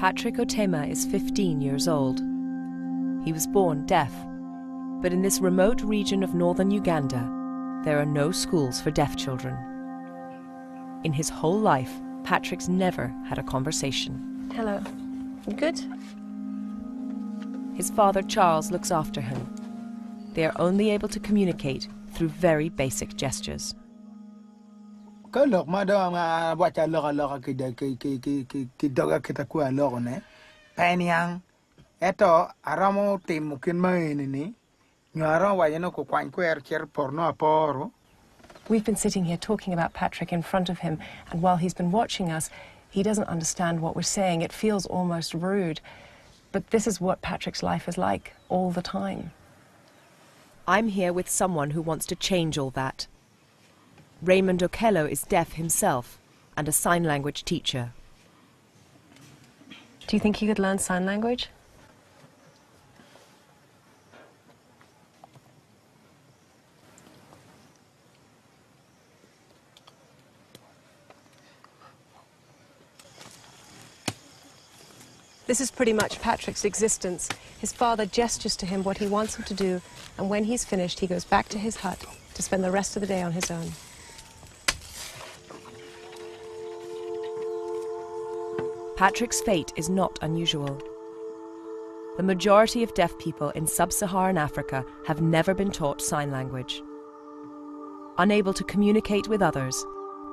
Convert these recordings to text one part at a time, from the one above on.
Patrik Otema is 15 years old. He was born deaf, but in this remote region of northern Uganda, there are no schools for deaf children. In his whole life, Patrik's never had a conversation. Hello. You good? His father Charles looks after him. They are only able to communicate through very basic gestures. We've been sitting here talking about Patrik in front of him, and while he's been watching us, he doesn't understand what we're saying. It feels almost rude. But this is what Patrik's life is like all the time. I'm here with someone who wants to change all that. Raymond Okello is deaf himself and a sign language teacher. Do you think he could learn sign language? This is pretty much Patrik's existence. His father gestures to him what he wants him to do, and when he's finished, he goes back to his hut to spend the rest of the day on his own. Patrik's fate is not unusual. The majority of deaf people in sub-Saharan Africa have never been taught sign language. Unable to communicate with others,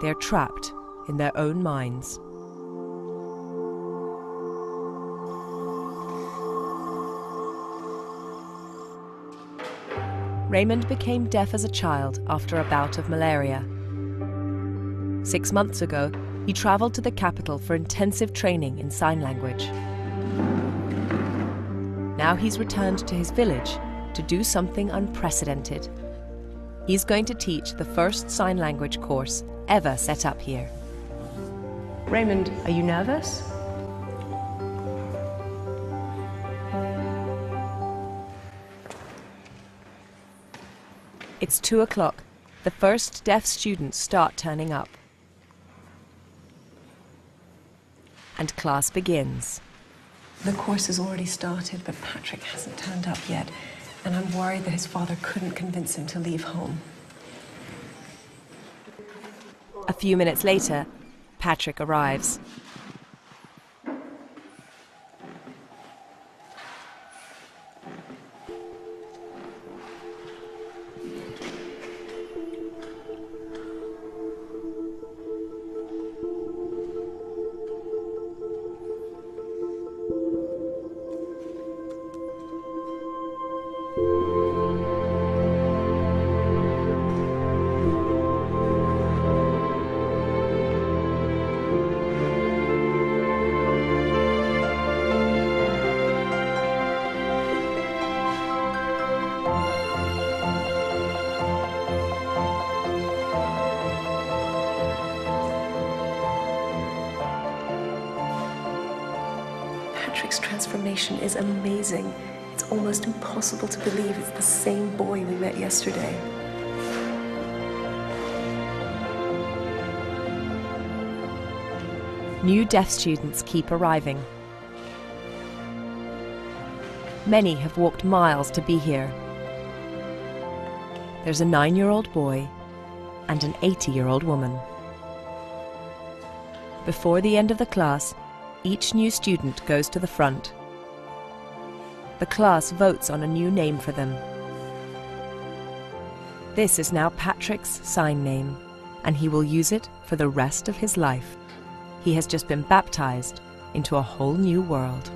they are trapped in their own minds. Raymond became deaf as a child after a bout of malaria. 6 months ago, he travelled to the capital for intensive training in sign language. Now he's returned to his village to do something unprecedented. He's going to teach the first sign language course ever set up here. Raymond, are you nervous? It's 2 o'clock. The first deaf students start turning up. And class begins. The course has already started, but Patrik hasn't turned up yet, and I'm worried that his father couldn't convince him to leave home. A few minutes later, Patrik arrives. Patrik's transformation is amazing. It's almost impossible to believe it's the same boy we met yesterday. New deaf students keep arriving. Many have walked miles to be here. There's a 9-year-old boy and an 80-year-old woman. Before the end of the class, each new student goes to the front. The class votes on a new name for them. This is now Patrik's sign name, and he will use it for the rest of his life. He has just been baptized into a whole new world.